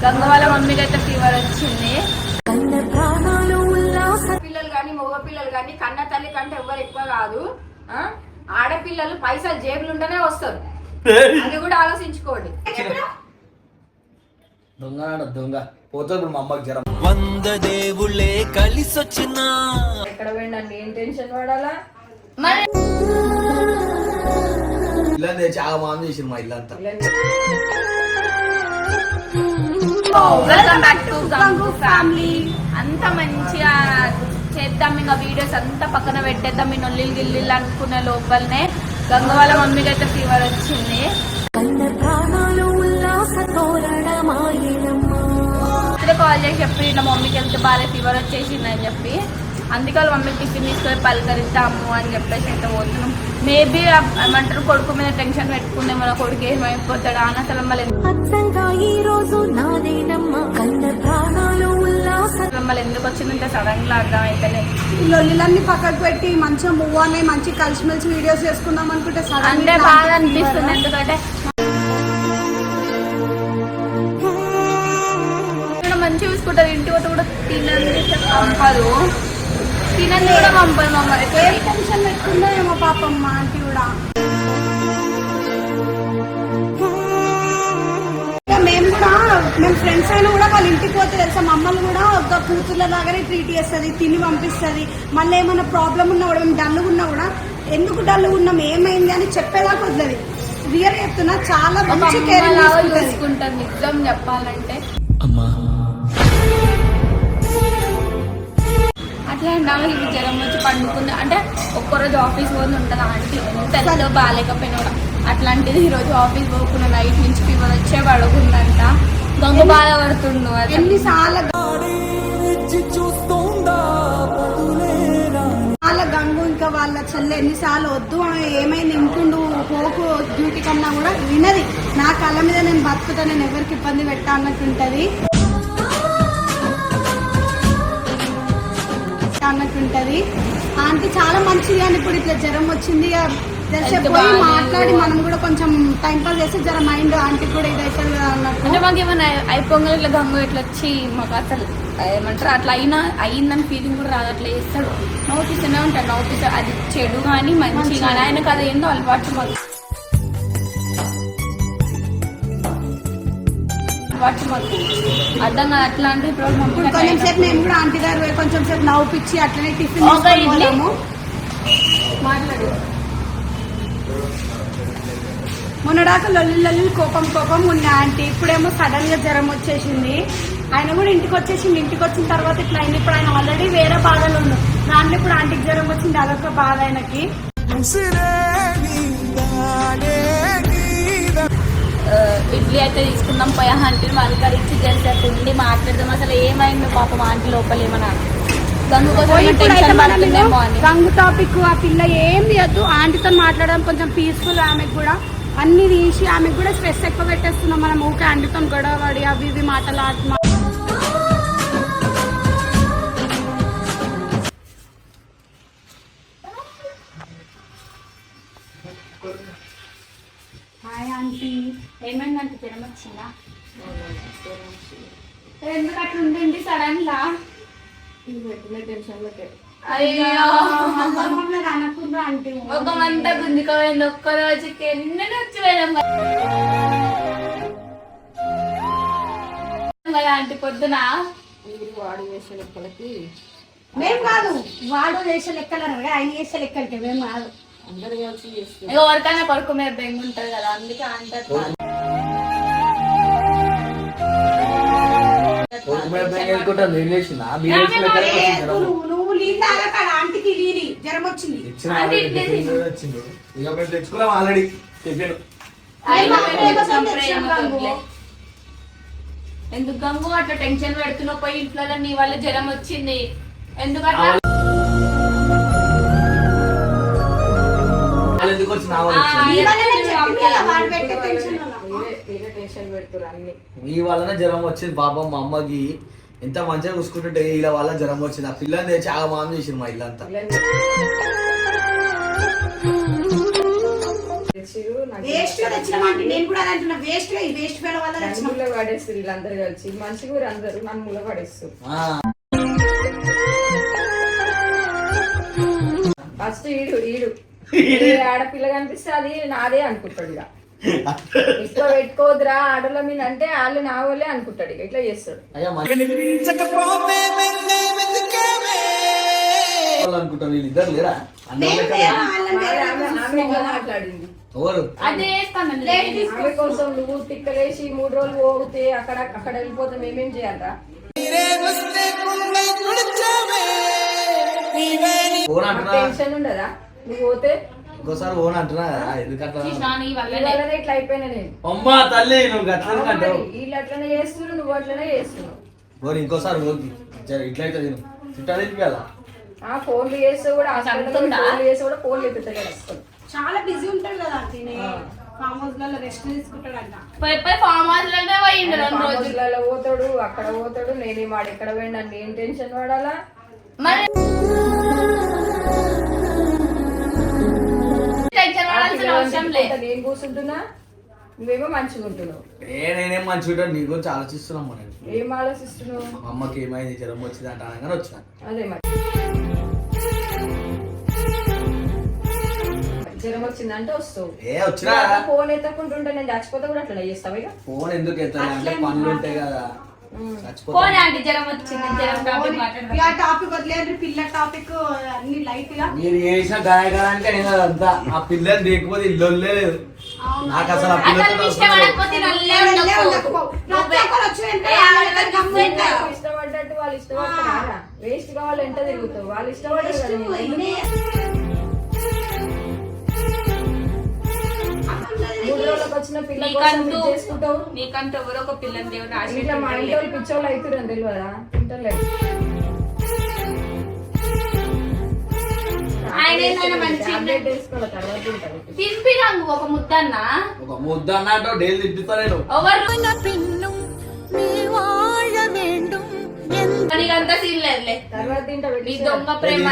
గంగ వాళ్ళ మమ్మీకి అయితే ఫీవర్ వచ్చింది. పిల్లలు కానీ మగ పిల్లలు కానీ కన్న తల్లి కంటే ఎవరు ఎక్కువ కాదు. ఆడపిల్లలు పైసలు జేబులు ఉంటేనే వస్తారు, అది కూడా ఆలోచించుకోండి. దొంగ దొంగ పోతుంది మా అమ్మకి జ్వరం. 100 దేవుళ్ళే కలిసొచ్చినా ఎక్కడ పోయిండండి, ఏం టెన్షన్ పడాలా. మరి ఇల్లు చాలా మాం చేసింది మా ఇల్లు అంతా. Welcome back to Gangu family. అంత మంచిగా చేద్దాం, ఇంకా వీడియోస్ అంతా పక్కన పెట్టేద్దాం. ఈ నొల్లిలు గిల్లిలు అనుకునే లోపలనే గంగ వాళ్ళ మమ్మీకి అయితే ఫీవర్ వచ్చింది. కాల్ చేసి చెప్పి నా మమ్మీకి వెళ్తే బాగా ఫీవర్ వచ్చేసింది అని చెప్పి, అందుకే వాళ్ళ మమ్మీకి టిఫిన్ తీసుకొని పలకరిద్దాము అని చెప్పేసి అయితే పోతున్నాం. మేబీ ఏమంటారు, కొడుకు మీద టెన్షన్ పెట్టుకుందే, మన కొడుకు ఏమైపోతాడు అని అసలు మళ్ళీ ఎందుకు వచ్చిందంటే సడన్ గా అర్థం అయితేనే లొల్లిలన్నీ పక్కకు పెట్టి మంచిగా మూవ్ అనే మంచి కలిసిమెలిసి వీడియోస్ చేసుకుందాం అనుకుంటే అంటే బాగా అనిపిస్తుంది. ఎందుకంటే మంచిగా చూసుకుంటారు, ఇంటి వద్ద కూడా తినండి పంపదు, తినండి కూడా పంపదు. మమ్మల్ని టెన్షన్ పెట్టుకుందో ఏమో పాపం మా ఆంటీ కూడా. మేము ఫ్రెండ్స్ అయినా కూడా వాళ్ళ ఇంటికి పోతే తెలుసా, మమ్మల్ని కూడా ఒక కూతుర్ల దగ్గరే ట్రీట్ చేస్తుంది, తిని పంపిస్తుంది. మళ్ళీ ఏమైనా ప్రాబ్లం ఉన్నా కూడా, మేము డల్గా ఉన్నా కూడా ఎందుకు డల్గా ఉన్నాం ఏమైంది అని చెప్పేదాకా వద్దు. రియల్ చెప్తున్నా, చాలా మంచి కేర్ తీసుకుంటారు నిజం చెప్పాలంటే. అట్లా నాకు ఇది జ్వరం వచ్చి పండుకుంది అంటే ఒక్కరోజు ఆఫీస్ పోయి ఉంటుంది ఆంటీ, ఎంత బాగాలేకపోయినా కూడా. అట్లాంటిది ఈరోజు ఆఫీస్ పోకుండా నైట్ నుంచి ఫీవర్ వచ్చే పడుకుందంట. గంగు బాగా పడుతుండు. ఎన్నిసార్లు వాళ్ళ గంగు ఇంకా వాళ్ళ చెల్లె ఎన్నిసార్లు వద్దు ఏమైనా ఇంటుండు పోకు డ్యూటీ కన్నా కూడా వినది. నా కళ్ళ మీద నేను బతుకుతా, నేను ఎవరికి ఇబ్బంది పెట్టా అన్నట్టుంటది ఆంటీ చాలా మంచిది. అని ఇప్పుడు ఇట్లా జ్వరం వచ్చింది తెలిసే పోయి మాట్లాడి మనం కూడా కొంచెం టైం పాస్ చేస్తే జర మైండ్ ఆంటీ కూడా ఇదైతుంది అన్నట్టు. అంటే మాకు ఏమైనా అయిపోగా ఇట్లా గంగు ఇట్లా వచ్చి మాకు అసలు ఏమంటారు అట్లా అయిందని ఫీలింగ్ కూడా రాదు. అట్లా చేస్తాడు, నవ్వుతూనే ఉంటాడు. నవ్వుతూ అది చెడు కానీ మంచి కానీ ఆయనకు అది ఏందో అలవాటు. మాకు అర్థం కాదు. అట్లా అంటే ఇప్పుడు కొంచెం సేపు నేను కూడా ఆంటీ గారు కొంచెం సేపు నవ్వుపిచ్చి అట్లనే టిఫిన్ మాట్లాడు. మొన్నడాక లొల్లి కోపం ఉంది ఆంటీ, ఇప్పుడేమో సడన్ గా జ్వరం వచ్చేసింది. ఆయన కూడా ఇంటికి వచ్చేసింది. ఇంటికి వచ్చిన తర్వాత ఇట్లా అయింది. ఇప్పుడు ఆయన ఆల్రెడీ వేరే బాధలు ఉన్నాడు. దాంట్లో ఇప్పుడు ఆంటీకి జ్వరం వచ్చింది, అదొక బాధ ఆయనకి. ఇడ్లీ అయితే తీసుకుందాం పోయా ఆంటీ మలకరించి జరిసేపు ఉండి మాట్లాడదాం. అసలు ఏమైందో పాపం ఆంటీ లోపల ఏమన్నా గంగు టాపిక్ ఆ పిల్ల ఏం చేయొద్దు. ఆంటీతో మాట్లాడడం కొంచెం పీస్ఫుల్. ఆమెకు కూడా అన్ని తీసి ఆమెకు కూడా స్ట్రెస్ ఎక్కువ పెట్టేస్తున్నాం మనం. ఊకే ఆంటీతో గొడవ పడి అవి ఇవి మాటలు ఆడుతున్నాం. Hi aunty. ఏమైందంటే జ్వరం వచ్చిందా? ఎందుకు అట్లా ఉండండి సడన్ గా అనుకుందా ఆంటీ? ఒక మంత గుంజుకోపోయింది ఒక్క రోజుకి. ఎన్నో వచ్చిపోయినాం కదా ఆంటీ పొద్దున. వాడు చేసే లెక్కలకి మేము కాదు, వాడు చేసే లెక్కలు ఆయన చేసే లెక్కలకి మేము కాదు. ఎవరికైనా కొడుకు మీద బెంగ ఉంటది కదా, అందుకే అంటారు. నువ్వు నీళ్ళు తాగక ఆంటీకి జ్వరం వచ్చింది. తెచ్చుకున్నాం ఆల్రెడీ. ఎందుకు గంగు అట్లా టెన్షన్ పెడుతున్నావు? పోయి ఇంట్లో నీ వల్ల జ్వరం వచ్చింది ఎందుకట్లా? మీ వల్లనే జ్వరం వచ్చింది పాపం మా అమ్మకి. ఎంత మంచిగా చూసుకుంటుంటే ఇలా వల్ల జ్వరం వచ్చింది. ఆ పిల్లని చాలా మాం చేసింది మా ఇల్లంతా. వేస్ట్ గా తెచ్చినామంటే నేను కూడా అదే అంటున్నా, వేస్ట్ గా ఈ వేస్ట్ వేల వల్ల తెచ్చినాం. నన్ను పడేస్తారు వీళ్ళందరూ కలిసి మనిషి కూడా అందరూ నన్ను ముళ్ళ పడేస్తారు. ఫస్ట్ ఈడు ఏ ఆడపిల్ల కనిపిస్తే అది నాదే అనుకుంటాడు. ఇక ఎక్కువ పెట్టుకోదురా ఆడల మీద అంటే వాళ్ళు నా వాళ్ళే అనుకుంటాడు. ఇక ఇట్లా చేస్తాడు. అయ్యా అనుకుంటారు వీళ్ళిద్దరు లేరా నేను వేరే వాళ్ళని వేరే ఆమె ఇట్లా మాట్లాడింది. ఎవరు అదే వేస్తాను ఆమె కోసం నువ్వు తిక్కలేసి 3 రోజులు పోతే అక్కడ వెళ్ళిపోతే మేమేం చేయాలరా? ఫోన్ అంటున్నా టెన్షన్ ఉండదా నువ్వు పోతే? ఇంకోసారి ఫోన్ అంటున్నా ఎందుకంటే ఇవాళనే ఇట్లా అయిపోయినా నేను. అమ్మా తల్లి నువ్వు గట్లని కంటావు. వీళ్ళు అట్లనే చేస్తున్నారు, నువ్వు అట్లనే చేస్తున్నావు. పోనీ ఇంకోసారి పోద్ది ఇట్లయితే నేను చుట్టాలి కదా. ఫోన్లు చేస్తే కూడా ఫోన్లు చేస్తే కూడా ఫోన్లు ఎత్తుతాడు అసలు. చాలా బిజీ ఉంటాడు కదా తినే ఫామ్ హౌస్ లలో రెస్ట్ తీసుకుంటాడంట. ఫామ్ హౌస్ లోనే పోయిండు 2 రోజులు. రోజులలో పోతాడు, అక్కడ పోతాడు. నేనే వాడు ఎక్కడ పోయినా నేను టెన్షన్ పడాలా? మరి టెన్షన్ పడాల్సిన అవసరం లేదు. నేను కూర్చుంటున్నా, నువ్వేమో మంచిగా ఉంటున్నావు. నేనేం మంచిగా నీ గురించి ఆలోచిస్తున్నాం మనం. ఏం ఆలోచిస్తున్నావు? మా అమ్మకి ఏమైంది జ్వరం వచ్చింది అంట అనగానే వచ్చిన. అదే మరి జ్వరం వచ్చిందంటే వస్తావు. వచ్చినా ఫోన్ ఎత్తకుంటుంటే నేను చచ్చిపోతే కూడా అట్లా చేస్తావు. ఇక ఫోన్ ఎందుకు ఎత్తాలి అంటే పనులు ఉంటాయి కదా. ఫోన్ అంటే జ్వరం వచ్చింది, జ్వరం టాపిక్ ఇక టాపిక్ వదిలేండి, పిల్ల టాపిక్ అన్ని లైట్ గా. మీరు చేసిన గాయగాడానికి నేను అదంతా ఆ పిల్లని లేకపోతే ఇల్లు లేదు నాకు అసలు ఆ పిల్లతో ఇష్టపడకపోతే ఇష్టపడ్డట్టు వాళ్ళు ఇష్టపడతారా? వేస్ట్ కావాలి ఎంత తిరుగుతావు, వాళ్ళు ఇష్టపడరు. 3 రోజులకు వచ్చిన పిల్ల కోసం ఇది చేసుకుంటావు. నీకంటూ ఎవరో ఒక పిల్లని దేవుడు ఇట్లా మా ఇంట్లో పిచ్చోళ్ళు అవుతున్నారు తెలియదా? తింటలేదు. వేసుకోవాలి తర్వాత తింటారు. తినిపిరాంగు ఒక ముద్దన్న ఒక ముద్ద అన్నట్టు డైలీ తిప్పుతా నేను. నీకంతా సీన్ లేదులే. తర్వాత తింటా. నీ దొంగ ప్రేమ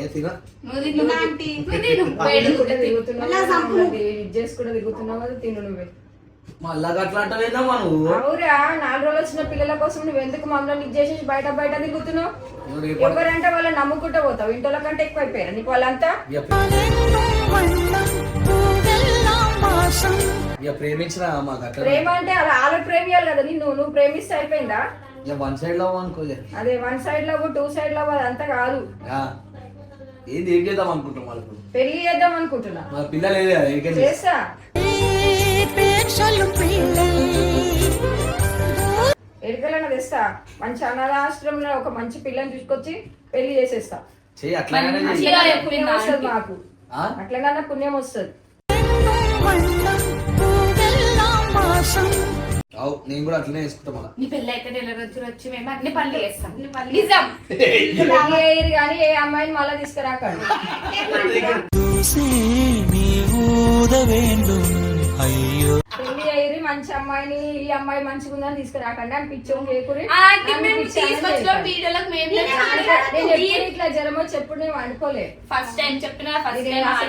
ఏ తిన చేసుకుంటూ తిరుగుతున్నావు కదా, తిను నువ్వే. మళ్ళా అట్లా అంటలేదా నువ్వు? అవురా, 4 రోజులు వచ్చిన పిల్లల కోసం నువ్వు ఎందుకు మమ్మల్ని లిక్ చేసేసి బయట తిరుగుతున్నావు? ఎవరంటే వాళ్ళని నమ్ముకుంటూ పోతావు. ఇంట్లో కంటే ఎక్కువ అయిపోయారు నీకు వాళ్ళంతా. ప్రేమించిన మాకు అట్లా ప్రేమ అంటే అలా వాళ్ళ ప్రేమియాలి కదా. నువ్వు ప్రేమిస్తే అయిపోయిందా? వన్ సైడ్ లవ్ అనుకోలే. అదే 1 సైడ్ లవ్ 2 సైడ్ లవ్ అదంతా కాదు. ఏంది ఏం చేద్దాం అనుకుంటాం వాళ్ళకు? పెళ్లి చేద్దాం అనుకుంటున్నా. పిల్లలు చేస్తా. ఎడుకలన్నా తెస్తా. మంచి అనాథాశ్రమంలో ఒక మంచి పిల్లని తీసుకొచ్చి పెళ్లి చేసేస్తా. చెయ్యి అట్లానే పుణ్యం వస్తుంది మాకు. అట్లాగన్నా పుణ్యం వస్తుంది. నేను కూడా అట్లనే వేసుకుంటా. మళ్ళీ నీ పెళ్ళి అయితే 4 రోజులు వచ్చి మేము అన్ని పనులు చేస్తాం. కానీ ఏ అమ్మాయిని మళ్ళా తీసుకురాకండి. పెళ్లి అయ్యి మంచి అమ్మాయిని ఈ అమ్మాయి మంచిగా ఉందని తీసుకురాకండి అని పిచ్చోని చేయకూరి. ఇట్లా జ్వరం వచ్చి ఎప్పుడు నేను వండుకోలేదు. ఫస్ట్ టైం చెప్పిన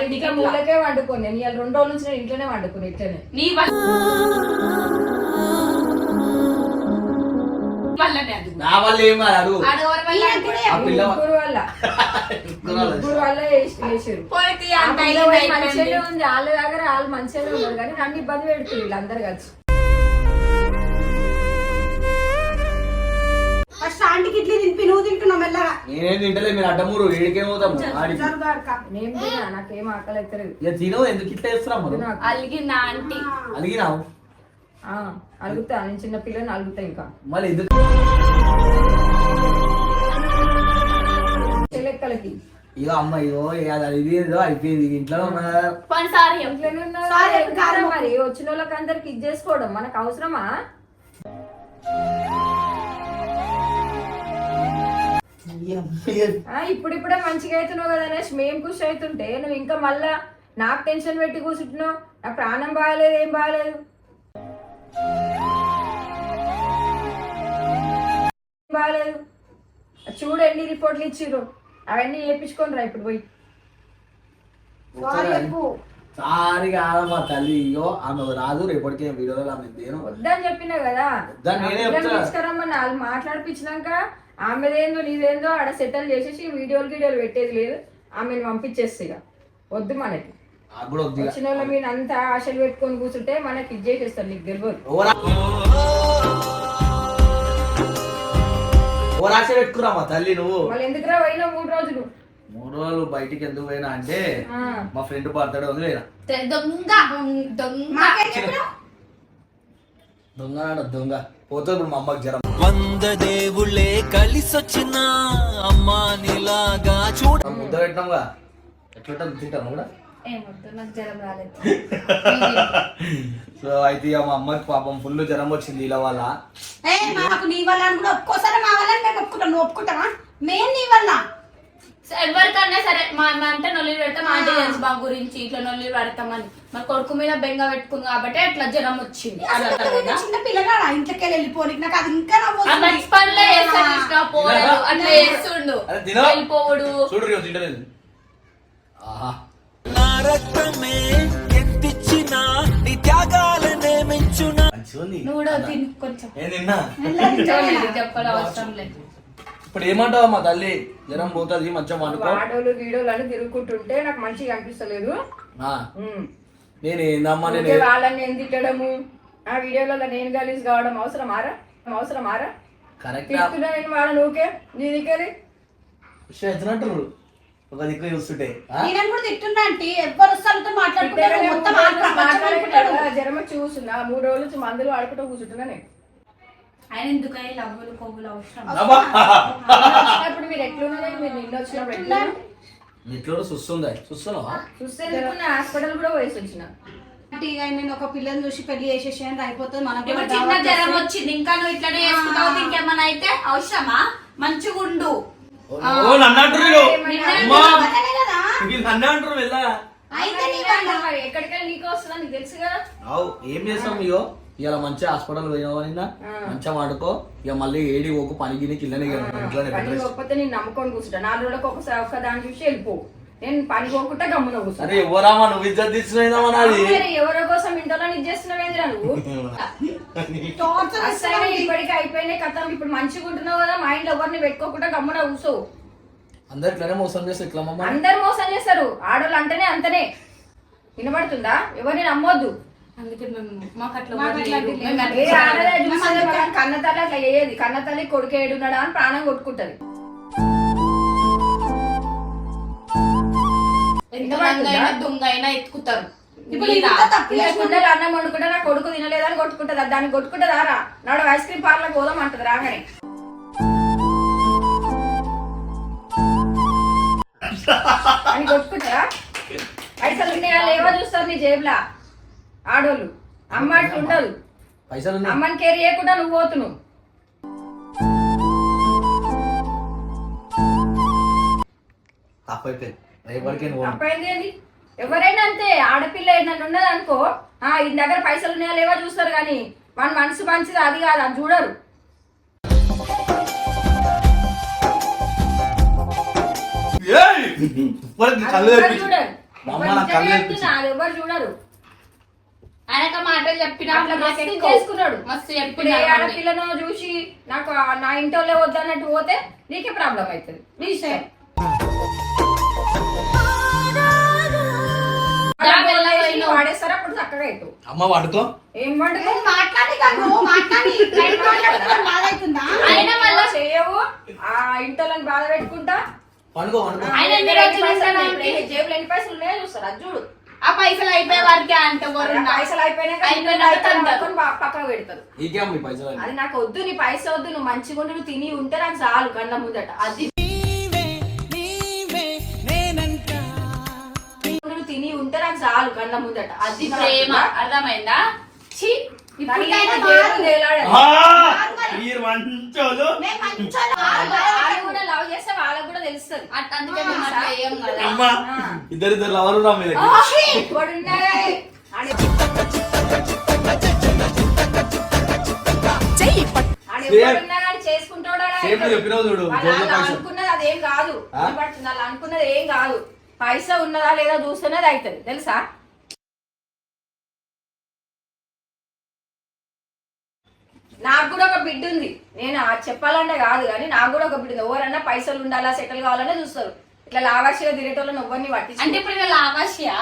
ఇంట్లో మూలకే వండుకోను. నేను 2 రోజుల నుంచి నేను ఇంట్లోనే వండుకుని ఇట్లనే. నీ నా వల్ల ఏం కాదు. ముగ్గురు వల్ల వేసారు. మంచిగానే ఉంది. వాళ్ళ దగ్గర వాళ్ళు మంచిగానే ఉన్నారు కానీ నన్ను ఇబ్బంది పెడుతుంది వీళ్ళందరూ కలిసి. ఫస్ట్ ఆంటీకి ఇడ్లీ తినిపి, నువ్వు తింటున్నావు మెల్లగా. నేనేం తింటలే, మీరు అడ్డమూరు ఏడికేమవుతాము. నేను తిన్నా, నాకేం ఆకలి అవుతలేదు. తినవు ఎందుకు ఇట్లా వేస్తున్నాం మనం? అలిగిన ఆంటీ అలిగినావు? అలుగుతా. నేను చిన్న పిల్లని అలుగుతా. ఇంకా మళ్ళీ ఎందుకు లెక్కలకి ఇగో అమ్మ ఇగో ఇది ఏదో అయిపోయింది. ఇంట్లో మరి వచ్చిన వాళ్ళకి అందరికి ఇది చేసుకోవడం మనకు అవసరమా? ఇప్పుడిప్పుడే మంచిగా అవుతున్నావు కదా అనేసి మేము ఖుషి అవుతుంటే నువ్వు ఇంకా మళ్ళా నాకు టెన్షన్ పెట్టి కూర్చుంటున్నావు. నా ప్రాణం బాగాలేదు, ఏం బాగాలేదు. బాగాలేదు. చూడు ఎన్ని రిపోర్ట్లు ఇచ్చిర్రు, అవన్నీ చేయించుకొని రా ఇప్పుడు పోయి. సారి కాదమ్మా తల్లి, ఇయ్యో ఆమె రాదు, రేపటికి వీడియోలో ఆమె దేను వద్దని చెప్పినా కదా. దాన్ని నేనే చెప్తా. తీసుకురమ్మని వాళ్ళు మాట్లాడిపించినాక ఆమెదేందో నీదేందో ఆడ సెటిల్ చేసేసి వీడియోలు పెట్టేది లేదు, ఆమెను పంపించేస్తే ఇక వద్దు మనకి. నాకు కూడా వద్దు ఇక. వచ్చిన వాళ్ళ మీద అంతా ఆశలు పెట్టుకొని కూర్చుంటే మనకి ఇది చేసేస్తారు, నీకు తెలియదు. ఓ రాసే పెట్టుకురామా తల్లి నువ్వు. మళ్ళీ ఎందుకురా పోయినా 3 రోజులు? 3 రోజులు బయటికి ఎందుకు పోయినా అంటే మా ఫ్రెండ్ బర్త్డే ఉంది పోయినా. దొంగ దొంగ మాకేం చెప్పినావు? దొంగ దొంగ పోతే ఇప్పుడు మా అమ్మకి జ్వరం. 100 దేవుళ్ళే కలిసొచ్చిన అమ్మా నీలాగా చూడ ముద్ద పెట్టినాంగా, ఎట్లా తింటాను కూడా. ఏమొద్దు, నాకు జ్వరం రాలేదు. సో అయితే ఇక మా అమ్మకి పాపం ఫుల్ జ్వరం వచ్చింది ఇలా వల్ల. మాకు నీ వల్ల అని కూడా ఒక్కోసారి మా వల్ల మేము ఒప్పుకుంటాం, నువ్వు ఒప్పుకుంటావా? మేము నీ వల్ల ఎవరికన్నా సరే మా అంటే నొల్లిలు పెడతాం, ఆంటీ తెలుసు మా గురించి ఇట్లా నొల్లిలు పెడతామని. మా కొడుకు మీద బెంగ పెట్టుకుంది కాబట్టి అట్లా జ్వరం వచ్చింది. చిన్న పిల్లగాడు ఇంట్లోకి వెళ్ళిపోనికి నాకు అది ఇంకా మంచి పనులే చేస్తాడు కృష్ణ, పోలేదు అట్లా చేస్తుండు, వెళ్ళిపోవుడు. చూడు తింటలేదు. ఆహా నా రక్తమే ఎత్తిచ్చిన నీ త్యాగాలనే మెచ్చున మంచిగా ఉంది. నువ్వు కూడా తిను కొంచెం, ఏం తిన్నా చెప్పడం అవసరం లేదు. ఇప్పుడు ఏమంటావా మా తల్లి, జ్వరం పోతుంది మంచిగా అనుకో. ఆడోళ్ళు వీడియోలు అని తిరుగుకుంటుంటే నాకు మంచిగా అనిపిస్తలేదు. నేను ఏందమ్మా నేను ఊరికే వాళ్ళని నేను తిట్టడము, ఆ వీడియోలలో నేను గలీజ్ కావడం అవసరమారా? కరెక్ట్ తిట్టున్నా నేను వాళ్ళని ఊకే నీ దిక్కది ఎత్తునంటారు ఒక దిక్కు చూస్తుంటే. నేను కూడా తిట్టున్నా అంటే ఎవరు వస్తారో మాట్లాడుకుంటారు, మొత్తం ఆ ప్రపంచం అనుకుంటాడు. జ్వరం చూస్తున్నా 3 రోజులు నుంచి మందులు ఆడుకుంటూ కూర్చుంటున్నా నేను. ఆయన ఎందుకని లవ్వులు కొవ్వులు అవసరం? ఇప్పుడు మీరు ఎట్లున్నారని మీరు నిన్న వచ్చినప్పుడు ఎట్లా ఇంట్లో చూస్తున్నావా? చూస్తే హాస్పిటల్ కూడా పోయేసి వచ్చిన. నేను ఒక పిల్లని చూసి పెళ్లి చేసేసి అంటే అయిపోతుంది. మనకు ఇప్పుడు చిన్న జ్వరం వచ్చింది, ఇంకా నువ్వు ఇట్లనే చేసుకుంటావు, ఇంకేమన్నా అయితే అవసరమా? మంచిగా ఉండు. ఎక్కడికైనా నీకు వస్తుందా నీకు తెలుసు కదా. ఏం చేస్తాం ఇగో, ఇలా మంచిగా హాస్పిటల్ పోయినా మంచిగా వాడుకో, ఇక మళ్ళీ ఏడి ఒక పని గిని కిందనే పని పోకపోతే నేను నమ్ముకొని కూర్చుంటా. 4 రోజులకు ఒకసారి ఒక్క దాన్ని చూసి వెళ్ళిపో. నేను పని పోకుండా గమ్మున కూర్చుంటా. అరే ఎవరామా నువ్వు ఇజ్జత్ తీసుకునేదామా నాది? ఎవరో కోసం ఇంట్లో ఇది చేస్తున్నావేంద్రా నువ్వు? ఇప్పటికి అయిపోయినాయి కథ. ఇప్పుడు మంచిగా ఉంటున్నావు కదా, మా ఇంట్లో ఎవరిని పెట్టుకోకుండా గమ్మున కూర్చో. అందరు ఇట్లానే మోసం చేస్తారు, ఇట్లా అందరు మోసం చేస్తారు. ఆడోళ్ళు అంటేనే అంతనే. వినబడుతుందా? ఎవరిని నమ్మొద్దు. అందుకే మాకు అట్లా కన్నతల్లి అట్లా చేయదు. కన్నతల్లి కొడుకు ఏడున్నాడా అని ప్రాణం కొట్టుకుంటది. దొంగ అయినా ఎత్తుకుతారు. కుండలు అన్నం వండుకుంటే నా కొడుకు తినలేదని కొట్టుకుంటదా? దాన్ని కొట్టుకుంటదా? రా నాడు ఐస్ క్రీమ్ పార్లర్ పోదాం అంటది రాగానే. అని కొట్టుకుంటారా? పైసలు ఉన్నాయా లేవో చూస్తారు నీ జేబులా ఆడోళ్ళు. అమ్మ అట్లా ఉండదు. అమ్మని కేర్ చేయకుండా నువ్వు పోతున్నావు. తప్పైంది ఏంది? ఎవరైనా అంతే. ఆడపిల్ల ఏంటంటే ఉన్నది అనుకో, ఈ దగ్గర పైసలు ఉన్నాయా లేవో చూస్తారు, కానీ మన మనసు మంచిది అది కాదు, అది చూడరు. ఎవరు చూడరు. ఆయనక మాటలు చెప్పినా చేసుకున్నాడు. మస్తు ఇప్పుడు ఏ ఆడపిల్లను చూసి నాకు నా ఇంట్లో వద్దన్నట్టు పోతే నీకే ప్రాబ్లం అవుతుంది. నీ ఇష్టం. వాడేస్తారా అప్పుడు చక్కగా అవుతావు. అమ్మ వాడుకో. ఏం వండుకో ఆయన మళ్ళా చేయవు. ఆ ఇంట్లో బాధ పెట్టుకుంటా జేబులు ఎన్ని పైసలు ఉన్నాయో చూస్తారు, అది చూడు. ఆ పైసలు అయిపోయే వారికి అంటే పైసలు అయిపోయినాక పక్కన పెడతారు. అది నాకు వద్దు, నీ పైసలు వద్దు, నువ్వు మంచిగా ఉండి నువ్వు తిని ఉంటే నాకు చాలు కళ్ళ ముందట. అది నువ్వు తిని ఉంటే నాకు చాలు కళ్ళ ముందట. అది ప్రేమ. అర్థమైందా? కూడా లవ్ చేస్తే వాళ్ళకు కూడా తెలుస్తుంది. అందుకే ఇద్దరు లవరు రా మీద చేసుకుంటాడు. అనుకున్నది అదేం కాదు, అనుకున్నది ఏం కాదు. పైసా ఉన్నదా లేదా చూస్తున్నది అవుతుంది తెలుసా. నాకు కూడా ఒక బిడ్డ ఉంది. నేను చెప్పాలంటే కాదు కానీ నాకు కూడా ఒక బిడ్డ ఉంది. ఎవరన్నా పైసలు ఉండాలా సెటిల్ కావాలనే చూస్తారు. ఇట్లా లావాషిగా తిరిగేటోళ్ళని ఎవరిని పట్టించి అంటే ఇప్పుడు ఇలా లావాషియా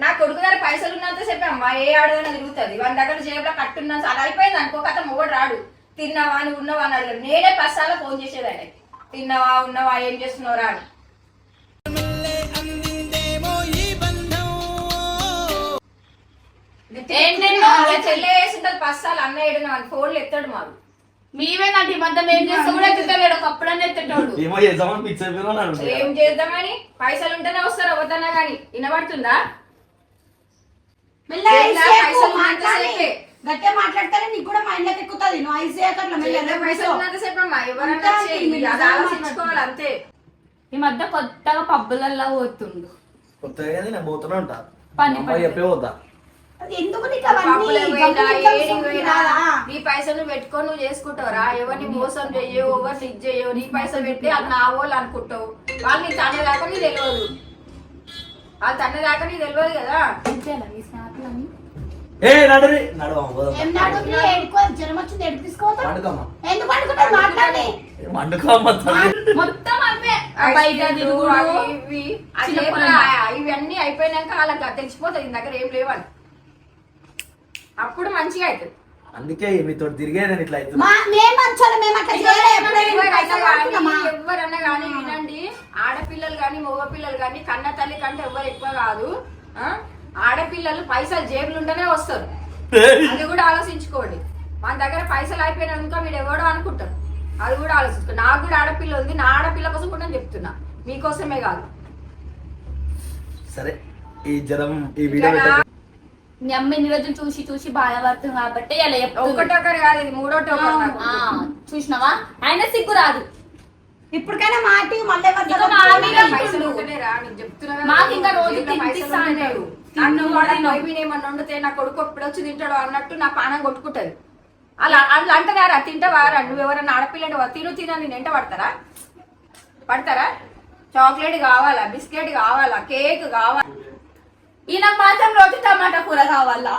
నా కొడుకు దగ్గర పైసలు ఉన్నంత చెప్పి అమ్మా ఏ ఆడదైనా తిరుగుతుంది. వాళ్ళ దగ్గర జేబులో కట్టున్నా అది అయిపోయింది అనుకో కథ మొగడు రాడు. తిన్నావా నువ్వు ఉన్నావా అని అడిగాడు. నేనే ప్రసాదాలు ఫోన్ చేసేది ఆయనకి. తిన్నావా ఉన్నావా ఏం చేస్తున్నావురా అని. చెల్లె వేసింటది పస్తాలు అన్న ఏడు ఫోన్లు ఎత్తాడు మాకు. మేమే నాకు ఈ మధ్య మేము చేస్తే కూడా ఎత్తుతలేడు, ఒకప్పుడనే ఎత్తేటోడు. ఏమో చేద్దామని ఫిక్స్ అయిపోయినా ఏం చేద్దామని పైసలు ఉంటేనే వస్తారు అవద్దన్నా గానీ వినబడుతుందా? గట్టిగా మాట్లాడతానే నీకు కూడా మైండ్ లోకి ఎక్కుతుంది. నువ్వు ఐస్ పైసలు ఉన్నంతసేపు అమ్మా ఎవరన్నా అది ఆలోచించుకోవాలి అంతే. ఈ మధ్య కొత్తగా పబ్బులలో పోతుండు. కొత్తగా నేను పోతూనే ఉంటా. పని అమ్మాయి చెప్పే పోతా. ఎందుకు నీకు నీ పైసలు పెట్టుకొని నువ్వు చేసుకుంటావురా? ఎవరిని మోసం చెయ్యవు, ఎవరిని ఇది చెయ్యవు. నీ పైసలు పెట్టి అది నా వాళ్ళు అనుకుంటావు. వాళ్ళు నీ తనే దాకా నీ తెలియదు. వాళ్ళు తనే దాకా నీ తెలియదు కదా. ఏ నడురి నడువా జ్వరం వచ్చింది ఎడు తీసుకోవద్దు. ఎందుకు పడుకుంటావు? మాట్లాడి మొత్తం అవే బయట తిరుగుడు ఇవన్నీ అయిపోయినాక వాళ్ళకి తెలిసిపోతుంది ఈ దగ్గర ఏం లేవని. అప్పుడు మంచిగా అవుతుంది. అందుకే మీతో తిరిగే నేను ఇట్లా ఎవరన్నా కానీ వినండి, ఆడపిల్లలు కానీ మగ పిల్లలు కానీ కన్న తల్లి కంటే ఎవరు ఎక్కువ కాదు. ఆడపిల్లలు పైసలు జేబులు ఉంటేనే వస్తారు. అది కూడా ఆలోచించుకోండి. మన దగ్గర పైసలు అయిపోయినాక వీడు ఎవడో అనుకుంటారు. అది కూడా ఆలోచించుకో. నాకు కూడా ఆడపిల్ల ఉంది. నా ఆడపిల్ల కోసం కూడా నేను చెప్తున్నా, మీకోసమే కాదు. సరే ఈ జ్వరం ఈ వీడియో మీ అమ్మ ఇన్ని రోజులు చూసి చూసి బాధపడుతుంది కాబట్టి ఇలా ఒకటొకరు కాదు, ఇది మూడో టోకర్. చూసినావా? అయినా సిగ్గు రాదు. ఇప్పటికైనా మాటి మళ్ళీ పైసలు ఉంటేనేరా నీకు చెప్తున్నా. మాకు ఇంకా రోజు తినిపిస్తా అన్నాడు. ఏమన్నా వండితే నా కొడుకు ఎప్పుడు వచ్చి తింటాడు అన్నట్టు నా పానం కొట్టుకుంటది. అలా అట్లా అంటున్నారా? తింటావారా? నువ్వు ఎవరన్నా ఆడపిల్ల తిను నేను ఎంట పడతారా? చాక్లెట్ కావాలా, బిస్కెట్ కావాలా, కేక్ కావాలా? ఈయన మాత్రం రోజు టమాటా కూర కావాలా?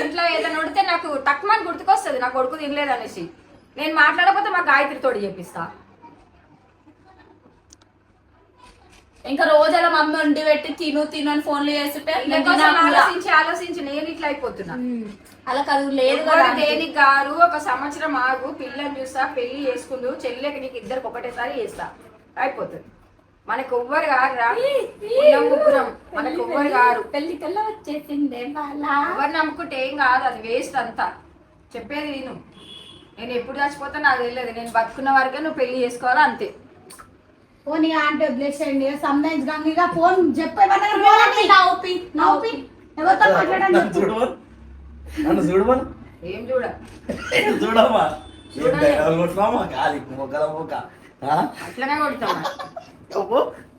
ఇంట్లో ఏదైనా వండితే నాకు తక్కువ గుర్తుకొస్తుంది నా కొడుకు తినలేదు అనేసి. నేను మాట్లాడకపోతే మా గాయత్రి తోడు చెప్పిస్తా. ఇంకా రోజు అలా మమ్మీ వండి పెట్టి తిను అని ఫోన్లు చేస్తుంటే ఆలోచించి నేను ఇట్లా అయిపోతున్నా. అలా కాదు లేదు దేనికి గారు ఒక సంవత్సరం ఆగు, పిల్లని చూస్తా, పెళ్లి చేసుకుందు, చెల్లెకి నీకు ఇద్దరికి ఒకటేసారి చేస్తా, అయిపోతుంది. మనకు ఎవ్వరు కాదురా, ముగ్గురం మనకు ఎవ్వరు కాదు. పెళ్లికల్లా వచ్చేసిందే ఎవరు నమ్ముకుంటే ఏం కాదు, అది వేస్ట్ అంతా. చెప్పేది విను. నేను ఎప్పుడు చచ్చిపోతా నాకు తెలియదు. నేను బతుకున్న వరకే నువ్వు పెళ్లి చేసుకోవాలా అంతే. ఫోన్ అంటే వదిలేసేయండి. సమ్టైమ్స్ గంగిగా ఫోన్ చెప్పేవన్నా ఎవరితో మాట్లాడండి. చూడమను ఏం చూడ చూడమ్మా కొట్టుకోమా కాలి మొక్కల మొక్క అట్లనే కొడతామా?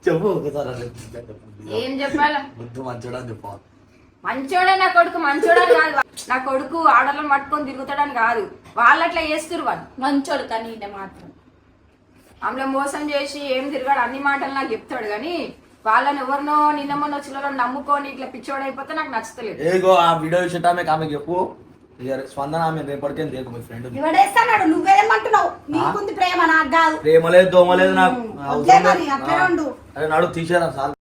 చెప్పు ఒకసారి ఏం చెప్పాలా? ముద్దు మంచోడా చెప్పు. మంచోడే నా కొడుకు, మంచోడని కాదు. నా కొడుకు ఆడలను పట్టుకొని తిరుగుతాడని కాదు. వాళ్ళు అట్లా చేస్తురు. వాళ్ళు మంచోడు కానీ ఈయన మాత్రం ఆమె మోసం చేసి ఏం తిరగాడు అన్ని మాటలు నాకు చెప్తాడు. కానీ వాళ్ళని ఎవరినో నిన్న మొన్న వచ్చిన నమ్ముకొని ఇట్లా పిచ్చోడు అయిపోతే నాకు నచ్చలేదు. ఏగో ఆ వీడియో విషయం ఆమెకు చెప్పు. స్పందన ఆమె రేపటికే దేకు మీ ఫ్రెండ్ ఎవడేస్తాడు? నువ్వేమంటున్నావు? నీకుంది ప్రేమ, నాకు కాదు. ప్రేమ లేదు దోమ లేదు నాకు. అట్లే ఉండు. అరే నాడు తీసేరా సార్.